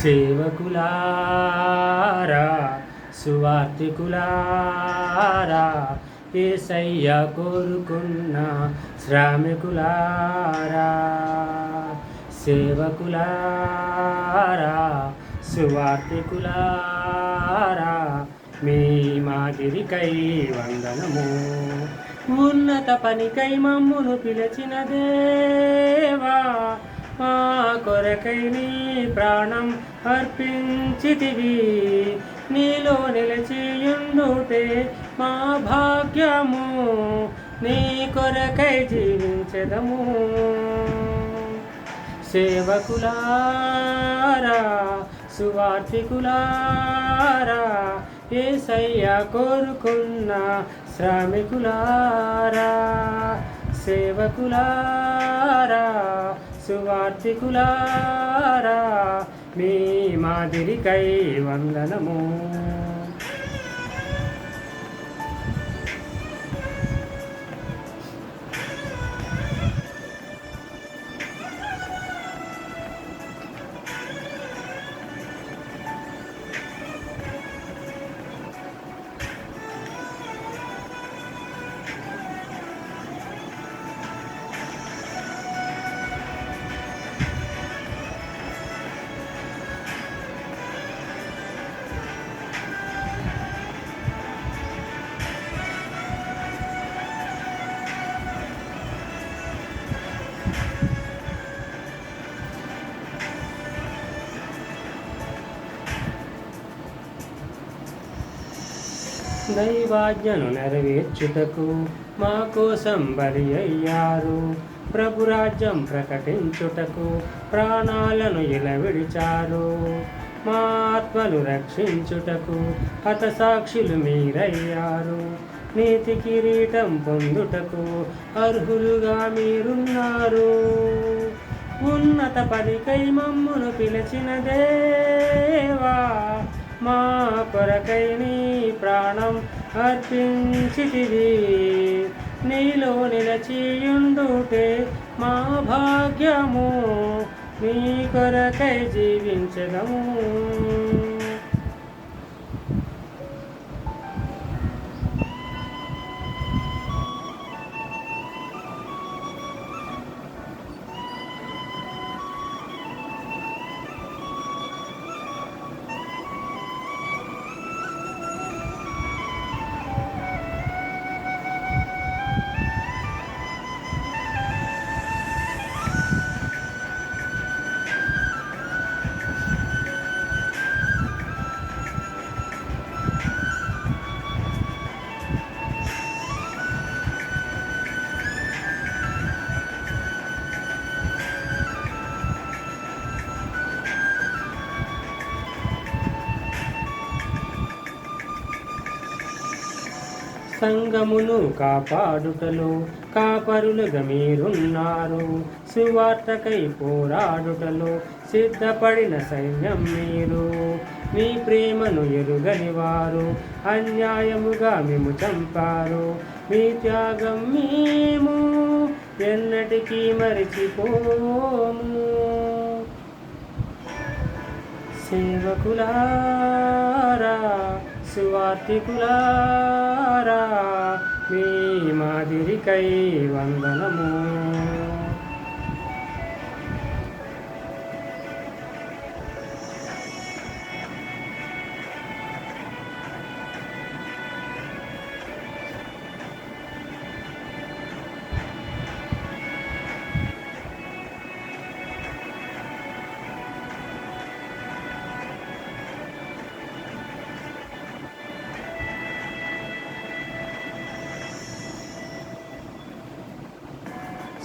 సేవకులారా సువార్తికులారా యేసయ్య కోరుకున్న శ్రామికులారా సేవకులారా సువార్తికులారా మీ మాదిరికై వందనము ఉన్నత పనికై మమ్మును పిలిచిన దేవా మా కొరకై నీ ప్రాణం అర్పించితివి నీలో నిలిచియుండుటే మా భాగ్యము నీ కొరకై జీవించెదము సేవకులారా సువార్తికులారా యేసయ్య కోరుకున్న శ్రామికులారా సేవకులారా సువార్తికులారా మీ మాదిరికై వందనము దైవాజ్ఞను నెరవేర్చుటకు మా కోసం బలి అయ్యారు ప్రభురాజ్యం ప్రకటించుటకు ప్రాణాలను ఇలవిడిచారు మా ఆత్మలు రక్షించుటకు హతసాక్షులు మీరయ్యారు నీతి కిరీటం పొందుటకు అర్హులుగా మీరున్నారు ఉన్నత పనికై మమ్మును పిలిచిన దేవా మా కొరకై నీ ప్రాణం అర్పించితివి నీలో నిలచియుండుటే మా భాగ్యము నీ కొరకై జీవించదము సంగమును కాపాడుటలో కాపరులుగా మీరున్నారు సువార్తకై పోరాడుటలో సిద్ధపడిన సైన్యం మీరు మీ ప్రేమను ఎరుగని వారు అన్యాయముగా మేము చంపారు మీ త్యాగం మేము ఎన్నటికీ మరిచిపోము సేవకులారా సువార్తికులారా మీ మాదిరికై వందనము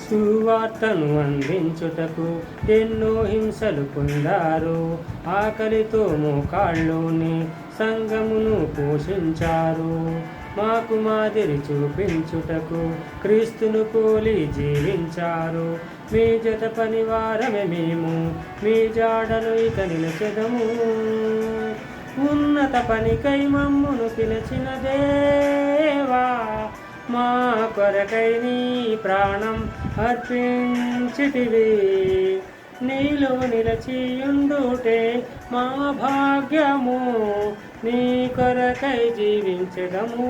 సువార్తను అందించుటకు ఎన్నో హింసలు పొందారు ఆకలితో మోకాళ్ళలోని సంఘమును పోషించారు మాకు మాదిరి చూపించుటకు క్రీస్తును పోలి జీవించారు మీ జత పనివారమే మేము మీ జాడను ఇక నిలచెదము ఉన్నత పనికై మమ్మును పిలిచిన దేవా మా కొరకై నీ ప్రాణం అర్పించితివి నీలో నిలచియుండుటే మా భాగ్యము, నీ కొరకై జీవించడము.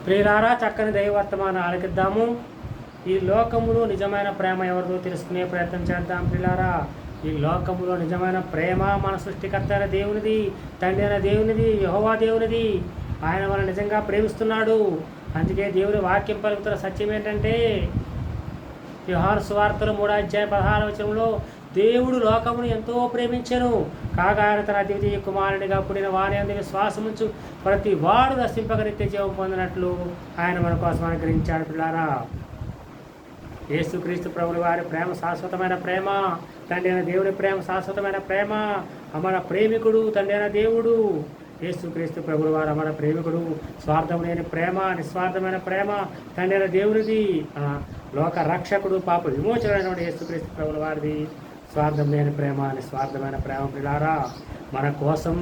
ప్రియులారా, చక్కని దైవవర్తమానం ఆలకిద్దాము. ఈ లోకములో నిజమైన ప్రేమ ఎవరిదో తెలుసుకునే ప్రయత్నం చేద్దాం. ప్రియులారా, ఈ లోకములో నిజమైన ప్రేమ మన సృష్టికర్త అయిన దేవునిది, తండ్రి అయిన దేవునిది, యెహోవా దేవునిది. ఆయన మనం నిజంగా ప్రేమిస్తున్నాడు. అందుకే దేవుని వాక్యం పలుకుతున్న సత్యం ఏంటంటే, యోహాను సువార్తలు 3:16 దేవుడు లోకమును ఎంతో ప్రేమించెను, కాగా ఆయన తన అద్వితీయ కుమారునిగా పుట్టిన వాని యందు విశ్వాసముంచు ప్రతి వాడు నశింపక నిత్య జీవం పొందినట్లు ఆయన మన కోసం అనుగ్రహించాడు. పిల్లారా, యేసుక్రీస్తు ప్రభుల వారి ప్రేమ శాశ్వతమైన ప్రేమ, తండ్రి అయిన దేవుని ప్రేమ శాశ్వతమైన ప్రేమ. మన ప్రేమికుడు తండ్రి అయిన దేవుడు యేసుక్రీస్తు ప్రభుల వారు మన ప్రేమికుడు. స్వార్థం లేని ప్రేమ, నిస్వార్థమైన ప్రేమ తండ్రి అయిన దేవునిది. లోక రక్షకుడు, పాప విమోచనమైనటువంటి యేసుక్రీస్తు ప్రభుల వారిది. స్వార్థం లేని ప్రేమ, నిస్వార్థమైన ప్రేమ. పిల్లారా, మన కోసం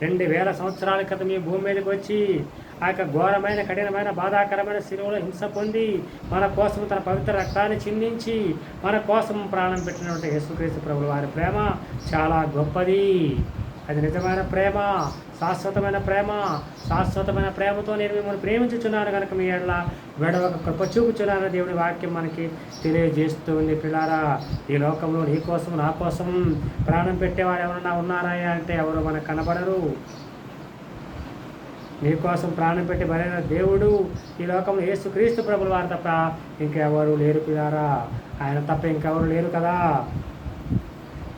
2000 సంవత్సరాల క్రితం ఈ భూమి మీదకి వచ్చి ఆ యొక్క ఘోరమైన, కఠినమైన, బాధాకరమైన శిలువలో హింస పొంది మన కోసం తన పవిత్ర రక్తాన్ని చిందించి మన కోసం ప్రాణం పెట్టినటువంటి యేసుక్రీస్తు ప్రభుల వారి ప్రేమ చాలా గొప్పది. అది నిజమైన ప్రేమ, శాశ్వతమైన ప్రేమ. శాశ్వతమైన ప్రేమతో నేను మిమ్మల్ని ప్రేమించుచున్నాను కనుక మీ ఎడల వెడవక కృప చూపుచున్నాను దేవుని వాక్యం మనకి తెలియజేస్తుంది. పిల్లారా, ఈ లోకంలో నీ కోసం, నా కోసం ప్రాణం పెట్టేవారు ఎవరన్నా ఉన్నారా అంటే ఎవరు మనకు కనబడరు. నీ కోసం ప్రాణం పెట్టి బలైన దేవుడు ఈ లోకంలో యేసుక్రీస్తు ప్రభుల వారు తప్ప ఇంకెవరు లేరు. పిల్లారా, ఆయన తప్ప ఇంకెవరు లేరు కదా.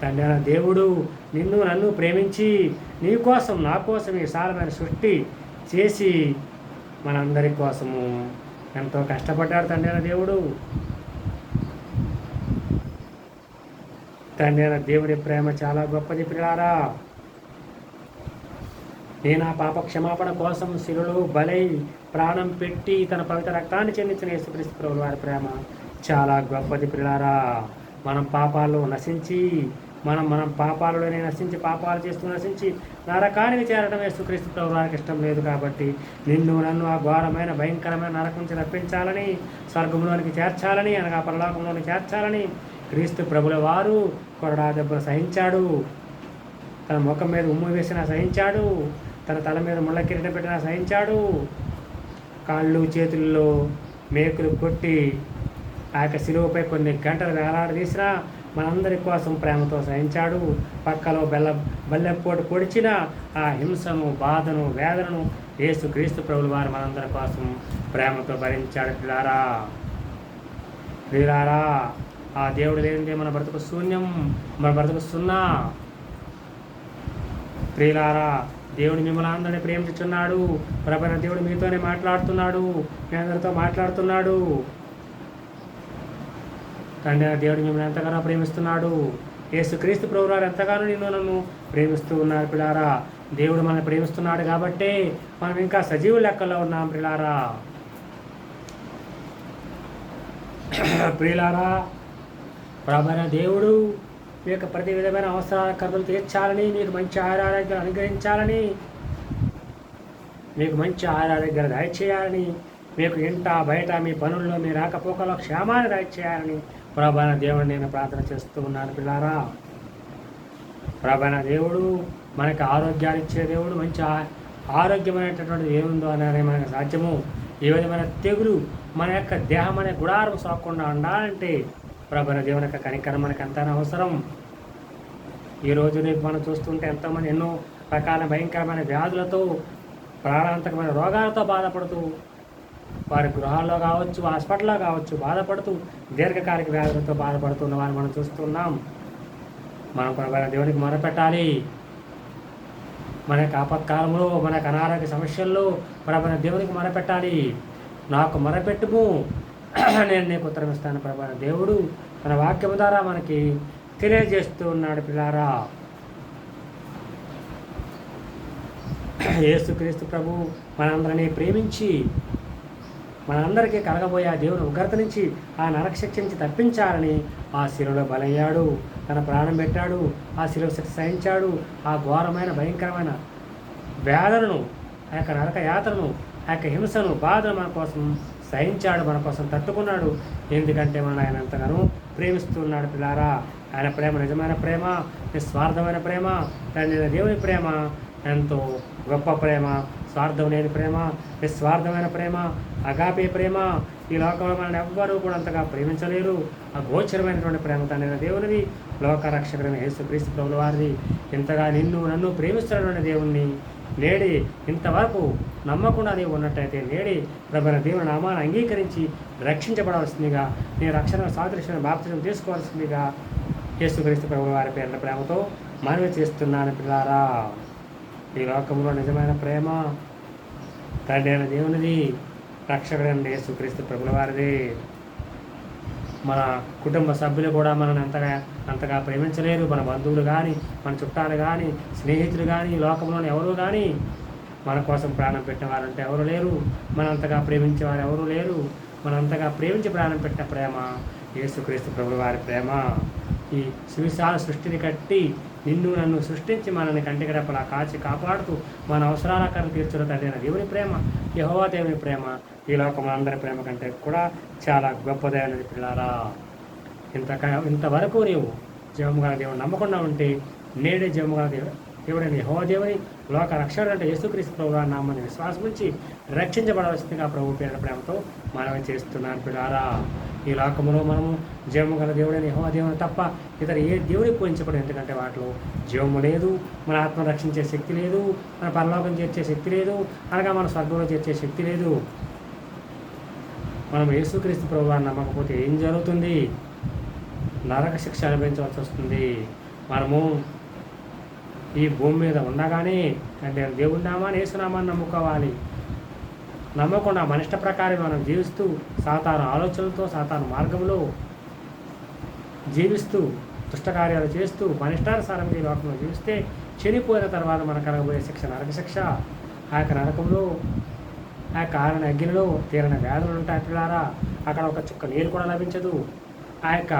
తండ్రి అయిన దేవుడు నిన్ను నన్ను ప్రేమించి నీ కోసం, నా కోసం ఈ విశాలమైన సృష్టి చేసి మనందరి కోసము ఎంతో కష్టపడ్డాడు తండ్రి అయిన దేవుడు. తండ్రి అయిన దేవుడి ప్రేమ చాలా గొప్పది. పిల్లారా, నేను ఆ పాప క్షమాపణ కోసం శిలువలో బలై ప్రాణం పెట్టి తన పవిత్ర రక్తాన్ని చెందించిన యేసుక్రీస్తు ప్రభుల వారి ప్రేమ చాలా గొప్పది. పిల్లారా, మనం పాపాల్లో నశించి మనం పాపాలలోనే నశించి, పాపాలు చేస్తూ నశించి నరకానికి చేరడం యేసుక్రీస్తు ప్రభుల వారికి ఇష్టం లేదు. కాబట్టి నిన్ను నన్ను ఆ ఘోరమైన, భయంకరమైన నరకం నుంచి రప్పించాలని, స్వర్గంలోనికి చేర్చాలని, అనగా పరలోకంలోనికి చేర్చాలని క్రీస్తు ప్రభుల వారు కొరడా దెబ్బలు సహించాడు. తన ముఖం మీద ఉమ్ము వేసినా సహించాడు, తన తల మీద ముళ్ళ కిరీటం పెట్టినా సహించాడు, కాళ్ళు చేతుల్లో మేకులు కొట్టి ఆ యొక్క శిలువపై కొన్ని గంటలు వేలాడదీసినా మనందరి కోసం ప్రేమతో సహించాడు. పక్కలో బల్లెపోటు పొడిచిన ఆ హింసను, బాధను, వేదనను యేసుక్రీస్తు ప్రభుల వారు మనందరి కోసం ప్రేమతో భరించాడు. ప్రియులారా, ఆ దేవుడు లేనిదే మన బ్రతుకు శూన్యం, మన బ్రతుకు సున్నా. ప్రియులారా, దేవుడు మిమ్మల్ని అందరినీ ప్రేమించుచున్నాడు. ప్రభువైన దేవుడు మీతోనే మాట్లాడుతున్నాడు, మీ అందరితో మాట్లాడుతున్నాడు. తండ్రి దేవుడు మిమ్మల్ని ఎంతగానో ప్రేమిస్తున్నాడు. యేసుక్రీస్తు ప్రభువు వారు ఎంతగానో నిన్ను నన్ను ప్రేమిస్తూ ఉన్నారు. పిల్లారా, దేవుడు మనల్ని ప్రేమిస్తున్నాడు కాబట్టే మనం ఇంకా సజీవ లెక్కల్లో ఉన్నాం. ప్రియులారా, ప్రభువైన దేవుడు మీ యొక్క ప్రతి విధమైన అవసరాల కథలు తీర్చాలని, మీకు మంచి ఆరోగ్యాలు అనుగ్రహించాలని, మీకు మంచి ఆరోగ్యాలు దయచేయాలని, మీకు ఇంట బయట మీ పనుల్లో మీ రాకపోకలో క్షేమాన్ని దయచేయాలని ప్రభువైన దేవుడు నేను ప్రార్థన చేస్తూ ఉన్నాను. పిల్లారా, ప్రభువైన దేవుడు మనకి ఆరోగ్యాలు ఇచ్చే దేవుడు. మంచి ఆరోగ్యమైనటువంటిది ఏముందో అనేది మనకు సాధ్యము. ఏ విధమైన తెగులు మన యొక్క దేహం అనే గుడారం సోకకుండా ఉండాలంటే ప్రభువైన దేవుని యొక్క కనికరం మనకు ఎంతైనా అవసరం. ఈరోజు రేపు మనం చూస్తుంటే ఎంతోమంది ఎన్నో రకాల భయంకరమైన వ్యాధులతో, ప్రాణాంతకమైన రోగాలతో బాధపడుతూ, వారి గృహాల్లో కావచ్చు, హాస్పిటల్లో కావచ్చు బాధపడుతూ, దీర్ఘకాలిక వ్యాధులతో బాధపడుతున్న వారిని మనం చూస్తున్నాం. మనం ప్రభువైన దేవునికి మొరపెట్టాలి. మన యొక్క ఆపత్కాలంలో, మన యొక్క అనారోగ్య సమస్యల్లో ప్రభువైన దేవునికి మొరపెట్టాలి. నాకు మొరపెట్టుము, నేను నీకు ఉత్తరం ఇస్తాను ప్రభువైన దేవుడు తన వాక్యం ద్వారా మనకి తెలియజేస్తూ ఉన్నాడు. పిల్లారా, యేసుక్రీస్తు ప్రభు మనందరినీ ప్రేమించి మనందరికీ కలగబోయే ఆ దేవుని ఉగ్రత నుంచి, ఆ నరకశిక్ష నుంచి తప్పించాలని ఆ శిలువలో బలయ్యాడు, తన ప్రాణం పెట్టాడు, ఆ శిలువ శిక్ష సహించాడు. ఆ ఘోరమైన భయంకరమైన వేదనను, ఆ యొక్క నరక యాతనను, ఆ యొక్క హింసను, బాధను మన కోసం సహించాడు, మన కోసం తట్టుకున్నాడు. ఎందుకంటే మనం ఆయన ఎంతగానో ప్రేమిస్తున్నాడు. పిల్లారా, ఆయన ప్రేమ నిజమైన ప్రేమ, నిస్వార్థమైన ప్రేమ, తండ్రి దేవుని ప్రేమ ఎంతో గొప్ప ప్రేమ, స్వార్థం లేని ప్రేమ, నిస్వార్థమైన ప్రేమ, అగాపే ప్రేమ. ఈ లోకంలో మనల్ని ఎవ్వరూ కూడా అంతగా ప్రేమించలేరు. ఆ గోచరమైనటువంటి ప్రేమ తండ్రి దేవునిది, లోక రక్షకుడైన యేసుక్రీస్తు ప్రభుల వారిది. ఇంతగా నిన్ను నన్ను ప్రేమిస్తున్నటువంటి దేవుణ్ణి నేడి ఇంతవరకు నమ్మకుండా నీవు ఉన్నట్టయితే నేడి ప్రభువైన దేవుని నామాన్ని అంగీకరించి రక్షించబడవలసిందిగా, నీ రక్షణ సాదృశ్యమైన బాప్తిజం తీసుకోవాల్సిందిగా యేసుక్రీస్తు ప్రభుల వారి పేర్ల ప్రేమతో మనవి చేస్తున్నాను. పిల్లారా, ఈ లోకంలో నిజమైన ప్రేమ తండ్రి అయిన దేవునిది, రక్షకుడైన యేసుక్రీస్తు ప్రభుల వారిది. మన కుటుంబ సభ్యులు కూడా మనల్ని అంతగా ప్రేమించలేరు. మన బంధువులు కానీ, మన చుట్టాలు కానీ, స్నేహితులు కానీ, లోకంలోని ఎవరు కానీ మన కోసం ప్రాణం పెట్టిన వారంటే ఎవరు లేరు. మనంతగా ప్రేమించేవారు ఎవరు లేరు. మనంతగా ప్రేమించి ప్రాణం పెట్టిన ప్రేమ యేసుక్రీస్తు ప్రభుల వారి ప్రేమ. ఈ సువిశాల సృష్టిని కట్టి నిన్ను నన్ను సృష్టించి మనల్ని కంటికి రెప్పలా కాచి కాపాడుతూ మన అవసరాల కను తీర్చున్న తండ్రి దేవుని ప్రేమ, యెహోవా దేవుని ప్రేమ ఈ లోకం అందరి ప్రేమ కంటే కూడా చాలా గొప్పదైనది. పిల్లారా, ఇంతవరకు నీవు జీవముగల దేవుని నమ్మకుండా ఉంటే నేడే జీవముగల దేవుడైన యెహోవా దేవుని, లోక రక్షకుడు అంటే యేసుక్రీస్తు ప్రభువు నామని విశ్వాసం ఉంచి రక్షించబడవలసిందిగా ప్రభు పేరు ప్రేమతో మనవి చేస్తున్నాను. పిల్లారా, ఈ లోకంలో మనము జీవము గల దేవుడైన యెహోవా దేవుని తప్ప ఇతర ఏ దేవుని పూజించబడదు. ఎందుకంటే వాటిలో జీవము లేదు, మన ఆత్మ రక్షించే శక్తి లేదు, మన పరలోకం చేర్చే శక్తి లేదు, అనగా మన స్వర్గంలో చేర్చే శక్తి లేదు. మనం యేసుక్రీస్తు ప్రభువాన్ని నమ్మకపోతే ఏం జరుగుతుంది? నరక శిక్ష అనుభవించవలసి వస్తుంది. మనము ఈ భూమి మీద ఉండగానే అంటే దేవుడి నామాన్ని, యేసునామాన్ని నమ్ముకోవాలి. నమ్మకుండా మన ఇష్ట ప్రకారం మనం జీవిస్తూ, సాతాను ఆలోచనలతో, సాతాను మార్గంలో జీవిస్తూ, దుష్టకార్యాలు చేస్తూ, మన ఇష్టానుసారంగా ఈ లోకంలో జీవిస్తే చనిపోయిన తర్వాత మనకు కలగబోయే శిక్ష నరక శిక్ష. ఆ యొక్క నరకంలో, ఆ యొక్క ఆరణ అగ్నిలో తీరన వ్యాధులు ఉంటాయి. పిల్లారా, అక్కడ ఒక చుక్క నీరు కూడా లభించదు. ఆ యొక్క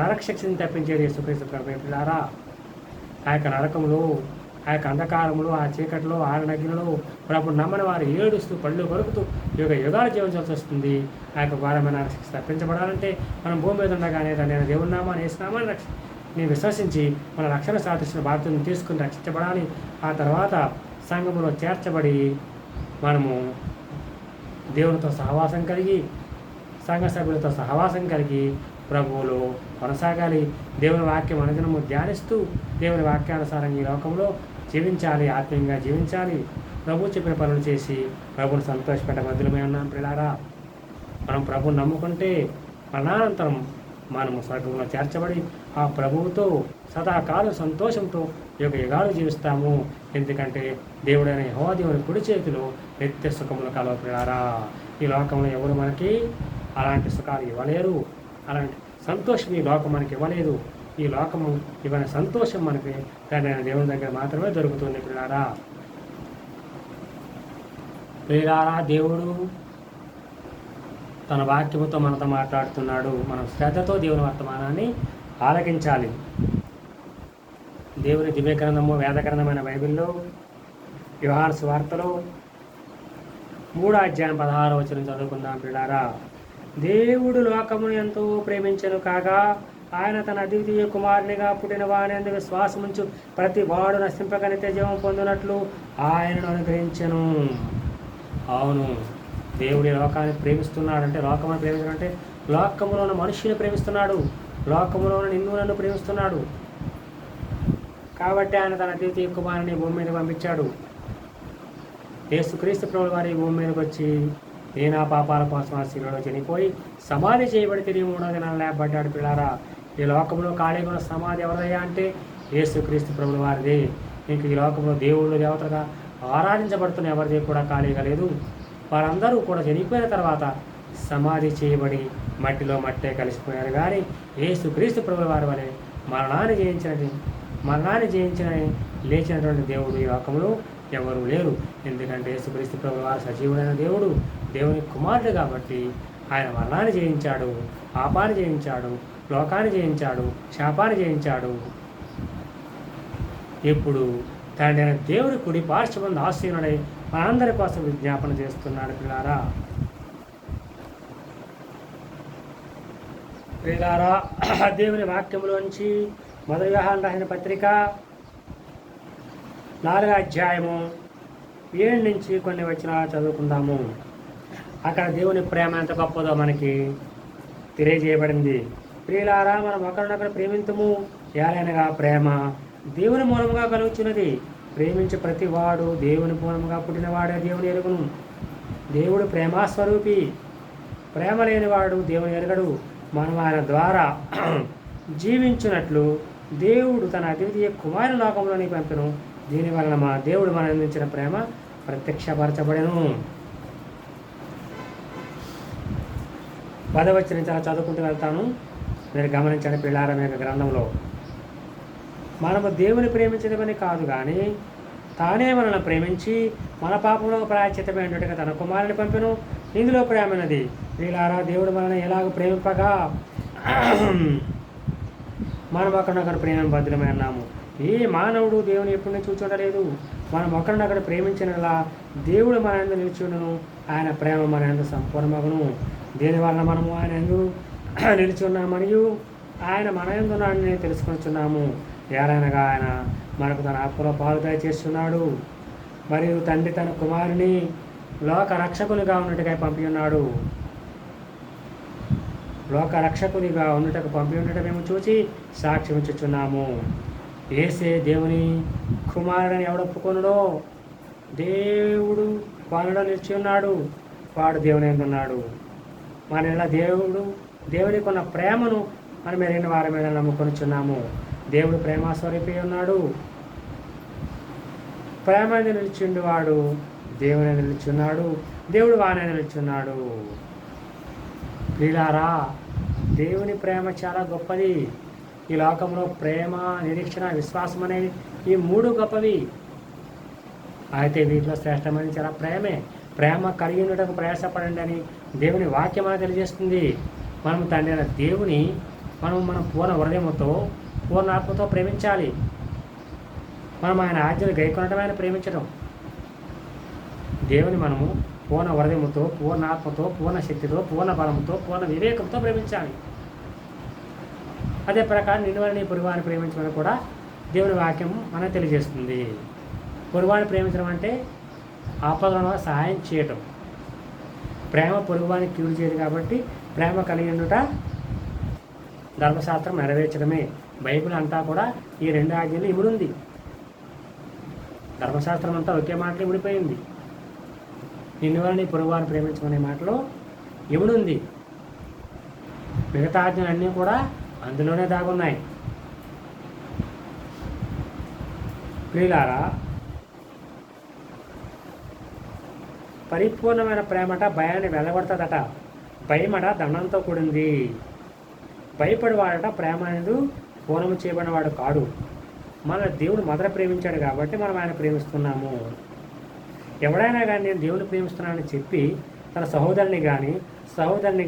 నరక శిక్షని తప్పించేది యేసుక్రీస్తు ప్రభువే. పిల్లారా, ఆ యొక్క నరకంలో, ఆ యొక్క అంధకారంలో, ఆ చీకటిలో, ఆరణ అగ్నిలో ప్రభు నమ్మని వారు ఏడుస్తూ పళ్ళు కొరుకుతూ యుగాలు జీవించాల్సి వస్తుంది. ఆ యొక్క ఘోరమైన శిక్ష తప్పించబడాలంటే మనం భూమి మీద ఉండగానే దాన్ని దేవుని నామాన్ని, యేసునామాన్ని నేను విశ్వసించి మన రక్షణ సాదృశ్య బాధ్యతను తీసుకుని రక్షించబడాలి. ఆ తర్వాత సంఘములో చేర్చబడి మనము దేవునితో సహవాసం కలిగి, సంఘ సభ్యులతో సహవాసం కలిగి ప్రభువులో కొనసాగాలి. దేవుని వాక్యం అనుదినము ధ్యానిస్తూ దేవుని వాక్యానుసారంగా ఈ లోకంలో జీవించాలి, ఆత్మీయంగా జీవించాలి. ప్రభు చెప్పిన పనులు చేసి ప్రభుని సంతోషపెట్ట మధ్యలోనే ఉన్నాం. పిల్లారా, మనం ప్రభుని నమ్ముకుంటే మరణానంతరం మనము స్వర్గంలో చేర్చబడి ఆ ప్రభువుతో సదాకాలం సంతోషంతో యుగాలు జీవిస్తాము. ఎందుకంటే దేవుడైన యెహోవా దేవుని కుడి చేతిలో నిత్య సుఖములు కలవు. పిల్లారా, ఈ లోకంలో ఎవరు మనకి అలాంటి సుఖాలు ఇవ్వలేరు, అలాంటి సంతోషం ఈ లోకం మనకి ఇవ్వలేదు. ఈ లోకము ఇవన్నీ సంతోషం మనకి కానీ దేవుని దగ్గర మాత్రమే దొరుకుతుంది. పిల్లారా, దేవుడు తన వాక్యముతో మనతో మాట్లాడుతున్నాడు. మనం శ్రద్ధతో దేవుని వర్తమానాన్ని ఆలకించాలి. దేవుని దివ్యగ్రంథము, వేదగ్రంథమైన బైబిల్లో యోహాను సువార్తలో 3వ అధ్యాయం 16వ వచనం చదువుకుందాం. పిల్లారా, దేవుడు లోకమును ఎంతో ప్రేమించెను కాగా ఆయన తన అద్వితీయ కుమారునిగా పుట్టిన వాని విశ్వాసముంచు ప్రతి వాడు నశింపక నిత్య జీవం పొందినట్లు ఆయనను అనుగ్రహించెను. అవును, దేవుడి లోకాన్ని ప్రేమిస్తున్నాడంటే, లోకమును ప్రేమించాడంటే లోకములో ఉన్న మనుష్యుని ప్రేమిస్తున్నాడు, లోకములో ఉన్న నిన్ను నన్ను ప్రేమిస్తున్నాడు. కాబట్టి ఆయన తన అద్వితీయ కుమారుని భూమి మీద పంపించాడు. యేసుక్రీస్తు ప్రభువు వారి భూమి మీదకి వచ్చి నా పాపాల కోసం ఆ శిలువలో చనిపోయి సమాధి చేయబడి తిరిగి 3వ దినాన లేపబడ్డాడు. పిల్లారా, ఈ లోకంలో ఖాళీగా ఉన్న సమాధి ఎవరయ్యా అంటే యేసుక్రీస్తు ప్రభువు వారిది. ఇంక ఈ లోకంలో దేవుళ్ళు దేవతగా ఆరాధించబడుతున్న ఎవరిది కూడా ఖాళీగా లేదు. వారందరూ కూడా చనిపోయిన తర్వాత సమాధి చేయబడి మట్టిలో మట్టే కలిసిపోయారు. కానీ యేసుక్రీస్తు ప్రభువు వారి వలె మరణాన్ని జయించిన లేచినటువంటి దేవుడు ఈ లోకంలో ఎవరు లేరు. ఎందుకంటే యేసుక్రీస్తు ప్రభువు వారు సజీవుడైన దేవుడు, దేవుని కుమారుడు కాబట్టి ఆయన మరణాన్ని జయించాడు, పాపాన్ని జయించాడు, లోకాన్ని జయించాడు, శాపాన్ని జయించాడు. ఇప్పుడు తండ్రి అయిన దేవుడి కుడి పార్శ్వమందు ఆసీనుడై మనందరి కోసం విజ్ఞాపన చేస్తున్నాడు. ప్రియులారా, దేవుని వాక్యములోంచి మొదటి యోహాను రాసిన పత్రిక 4వ అధ్యాయము 7 నుంచి కొన్ని వచనాలు చదువుకుందాము. అక్కడ దేవుని ప్రేమ ఎంత గొప్పదో మనకి తెలియజేయబడింది. ప్రియులారా, మనం ఒకరినొకరు ప్రేమింతుము, ఏలైనగా ప్రేమ దేవుని మూలముగా కలుగుతున్నది. ప్రేమించే ప్రతి వాడు దేవుని మూలముగా పుట్టినవాడే దేవుని ఎరుగును. దేవుడు ప్రేమాస్వరూపి. ప్రేమ లేనివాడు దేవుని ఎరగడు. మనం ఆయన ద్వారా జీవించినట్లు దేవుడు తన అద్వితీయ కుమార లోకంలోని పంపెను. దీనివలన మా దేవుడు మన అందించిన ప్రేమ ప్రత్యక్షపరచబడెను. 10వ వచనం నుంచి అలా చదువుకుంటూ వెళ్తాను, మీరు గమనించండి. పిల్లారం యొక్క గ్రంథంలో మనము దేవుని ప్రేమించడమని కాదు కానీ తానే మనల్ని ప్రేమించి మన పాపంలో ప్రాయశ్చిత్తమైనట్టుగా తన కుమారుని పంపెను. ఇందులో ప్రేమన్నది. వీళ్ళారా, దేవుడు మనల్ని ఎలాగో ప్రేమింపగా మనం ఒకరినొకరు ప్రేమ భద్రమై ఉన్నాము. ఏ మానవుడు దేవుని ఎప్పుడు చూచుండలేదు. మనం ఒకరినొకరు ప్రేమించినలా దేవుడు మన యందు నిలిచియుండును, ఆయన ప్రేమ మన యందు సంపూర్ణమగును. దీనివల్ల మనము ఆయన యందు నిలిచి ఉన్నాము మరియు ఆయన మన యందు ఉన్నాడని తెలుసుకొనిచున్నాము. ఏలైనగా ఆయన మనకు తన ఆత్మలో పాలుగా చేస్తున్నాడు. మరియు తండ్రి తన కుమారుని లోక రక్షకునిగా ఉన్నట్టుగా పంపి ఉన్నాడు. లోక రక్షకునిగా ఉన్నట్టుగా పంపి ఉండటం మేము చూసి సాక్ష్యం ఇచ్చుచున్నాము. యేసే దేవుని కుమారుడని ఎవడొప్పుకొనుడో దేవుడు వానిలో నిలిచి ఉన్నాడు, వాడు దేవుని యందు ఉన్నాడు. మన ఇలా దేవునికి ఉన్న ప్రేమను మనం ఎరిగిన వారి మీద నమ్ముకొనిచున్నాము. దేవుడు ప్రేమాస్వరూపి ఉన్నాడు. ప్రేమ నిలిచిండు వాడు దేవుని నిలిచున్నాడు, దేవుడు వానే నిలిచున్నాడు. ప్రియులారా, దేవుని ప్రేమ చాలా గొప్పది. ఈ లోకంలో ప్రేమ, నిరీక్షణ, విశ్వాసం అనేవి ఈ 3 గొప్పవి. అయితే వీటిలో శ్రేష్టమైన చాలా ప్రేమే. ప్రేమ కలిగి ఉండటకు ప్రయాసపడండి అని దేవుని వాక్యం అని తెలియజేస్తుంది. మనం తండ్రి అయిన దేవుని మన పూర్ణ హృదయముతో, పూర్ణ ఆత్మతో ప్రేమించాలి. మనం ఆయన ఆజ్ఞలు గైకొనటం, ఆయన ప్రేమించడం. దేవుని మనము పూర్ణ హృదయముతో, పూర్ణ ఆత్మతో, పూర్ణ శక్తితో, పూర్ణ బలంతో, పూర్ణ వివేకంతో ప్రేమించాలి. అదే ప్రకారం నిన్నువని పొరుగువాని ప్రేమించమని కూడా దేవుని వాక్యం మనకు తెలియజేస్తుంది. పొరుగువాని ప్రేమించడం అంటే ఆపదలో సహాయం చేయటం. ప్రేమ పొరుగువానికి కీడు చేయదు కాబట్టి ప్రేమ కలిగి ఉండుట ధర్మశాస్త్రం నెరవేర్చడమే. బైబిల్ అంతా కూడా ఈ 2 ఆజ్ఞలు ఇముడుంది. ధర్మశాస్త్రం అంతా ఒకే మాటలు ఇమిడిపోయింది. నిన్నువలని పొరుగువారిని ప్రేమించమనే మాటలో ఇముడుంది. మిగతా ఆజ్ఞలన్నీ కూడా అందులోనే దాగున్నాయి. ప్రియులారా, పరిపూర్ణమైన ప్రేమట భయాన్ని వెళ్ళగొడతాదట. భయమట దండంతో కూడింది. భయపడివాడట ప్రేమ అనేది పూర్ణము చేయబడినవాడు కాడు. మన దేవుడు మొదట ప్రేమించాడు కాబట్టి మనం ఆయన ప్రేమిస్తున్నాము. ఎవడైనా కానీ నేను దేవుని ప్రేమిస్తున్నానని చెప్పి తన సహోదరుని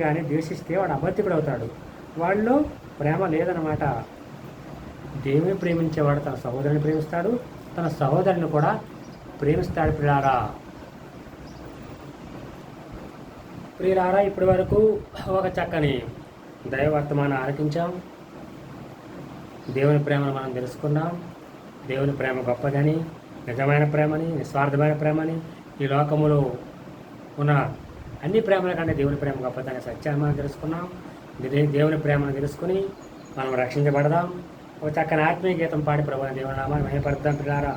కానీ ద్వేషిస్తే వాడు అబద్ధికుడు అవుతాడు. వాళ్ళు ప్రేమ లేదనమాట. దేవుని ప్రేమించేవాడు తన సహోదరుని ప్రేమిస్తాడు, తన సహోదరుని కూడా ప్రేమిస్తాడు. ప్రియులారా, ఇప్పటి వరకు ఒక చక్కని దైవవర్తమానం ఆలకించాం. దేవుని ప్రేమను మనం తెలుసుకున్నాం. దేవుని ప్రేమ గొప్పదని, నిజమైన ప్రేమని, నిస్వార్థమైన ప్రేమని, ఈ లోకములో ఉన్న అన్ని ప్రేమల కంటే దేవుని ప్రేమ గొప్పదనే సత్యాన్ని మనం తెలుసుకున్నాం. దేవుని ప్రేమను తెలుసుకుని మనం రక్షించబడదాం. ఒక చక్కని ఆత్మీయ గీతం పాడి ప్రభువుని దేవుని నామాన్ని మహిమపరుద్దాం. ప్రియులారా,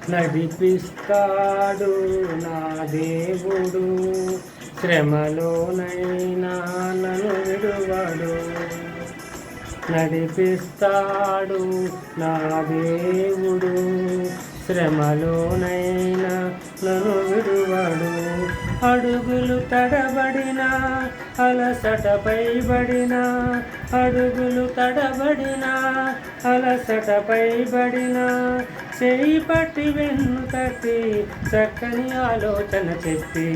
నడిపిస్తాడు నా దేవుడు, శ్రమలోనైనా నన్ను విడువడు. నడిపిస్తాడు నా దేవుడు, శ్రమలోనైనా నన్ను విడువడు. అడుగులు తడబడిన అలసటపై బడిన, అడుగులు తడబడిన అలసటపై బడిన, చేయి పట్టి వెన్ను తట్టి చక్కని ఆలోచన చెప్పి,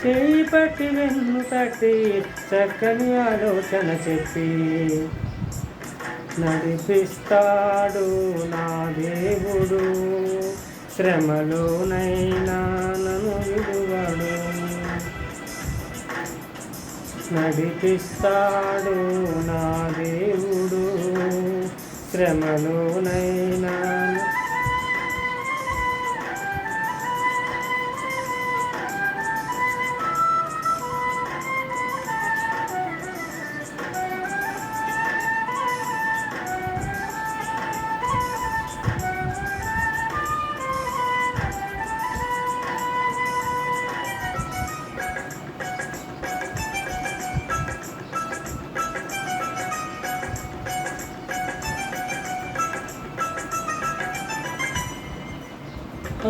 చేయి పట్టి వెన్ను తట్టి చక్కని ఆలోచన చెప్పి, నడిపిస్తాడు నా దేవుడు, శ్రమలోనైనా నన్ను విడువడు. నడిపిస్తాడు నా దేవుడు, శ్రమలోనైనా.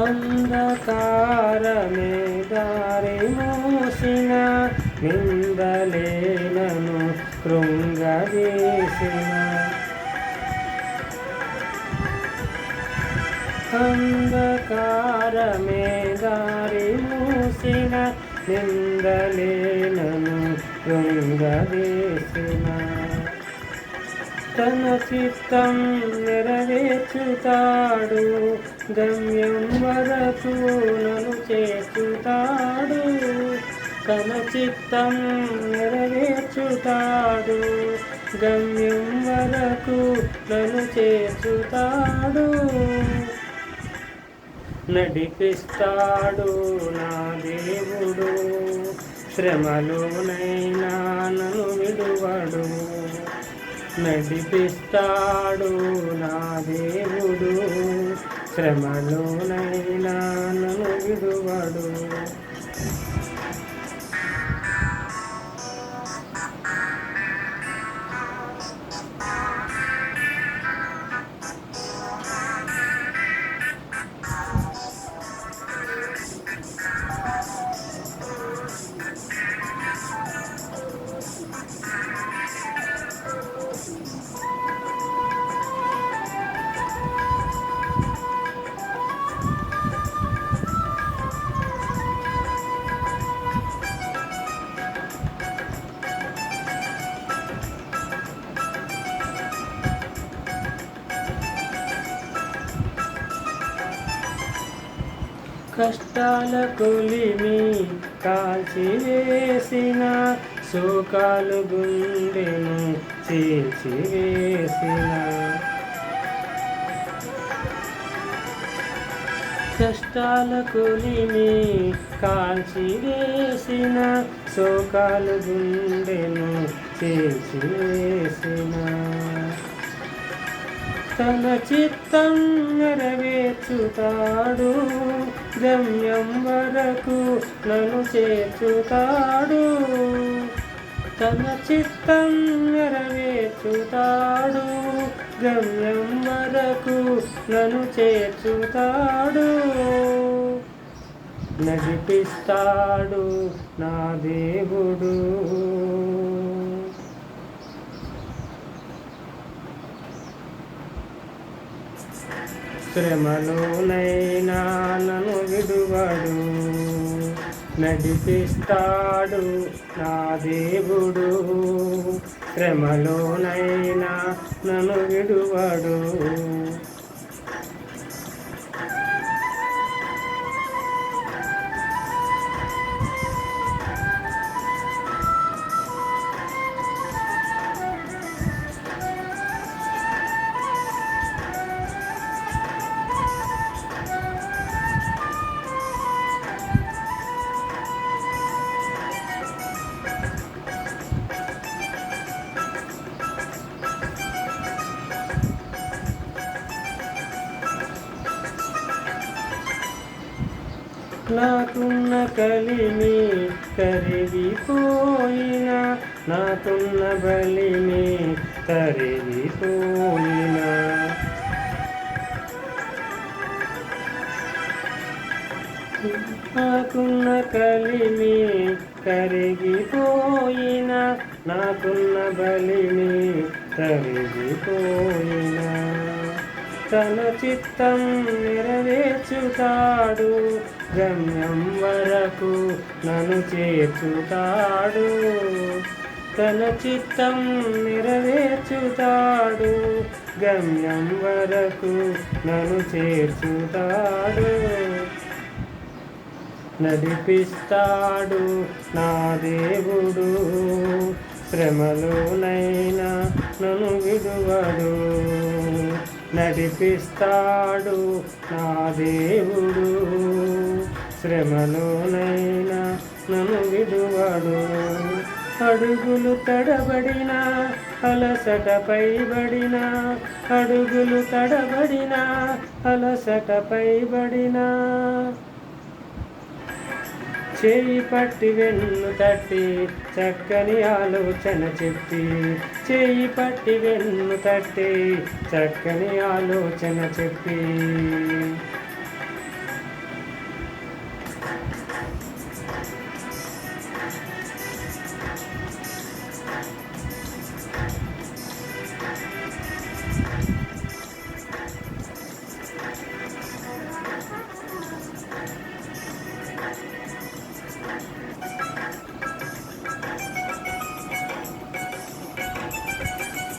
అంధకారమే దారి మూసిన, నిందలేనను కృంగదీసిన. అంధకారమే దారి మూసిన, నిందలేనను కృంగదీసిన. తన చిత్తం నెరవేర్చుతాడు, గమ్యం వరకు నన్ను చేర్చుతాడు. తన చిత్తం నెరవేర్చుతాడు, గమ్యం వరకు నన్ను చేర్చుతాడు. నడిపిస్తాడు నా దేవుడు, శ్రమలోనైనా నన్ను విడువడు. నడిపిస్తాడు నా దేవుడు, శ్రమలోనైనా నన్ను విడువడు. కష్టాల కొలిమి కాల్చివేసిన, శోకాలు గుండెను చీల్చివేసిన. కష్టాల కొలిమి కాల్చివేసిన, శోకాలు గుండెను చీల్చివేసిన. తన చిత్తం నెరవేర్చుతాడు, గమ్యం వరకు నన్ను చేర్చుతాడు. తన చిత్తం నెరవేర్చుతాడు, గమ్యం వరకు నన్ను చేర్చుతాడు. నడిపిస్తాడు నా దేవుడు, శ్రమలోనైనా నన్ను విడువడు. నడిపిస్తాడు నా దేవుడు, శ్రమలోనైనా నన్ను విడువడు. నాకున్న కలిమి కరిగిపోయిన, నాకున్న బలిమి కరిగిపోయిన, నాకున్న కలిమి కరిగిపోయిన, నాకున్న బలిమి కరిగిపోయిన, తన చిత్తం నెరవేర్చుతాడు, గమ్యం వరకు నన్ను చేర్చుతాడు. తన చిత్తం నెరవేర్చుతాడు, గమ్యం వరకు నన్ను చేర్చుతాడు. నడిపిస్తాడు నా దేవుడు, శ్రమలోనైనా నన్ను విడువడు. నడిపిస్తాడు నా దేవుడు, శ్రమలోనైనా నన్ను విడువడు. అడుగులు తడబడిన, అలసటపై బడిన, అడుగులు తడబడిన, అలసటపై బడిన, చేయి పట్టి వెన్ను తట్టి చక్కని ఆలోచన చెప్పి, చేయి పట్టి వెన్ను తట్టి చక్కని ఆలోచన చెప్పి,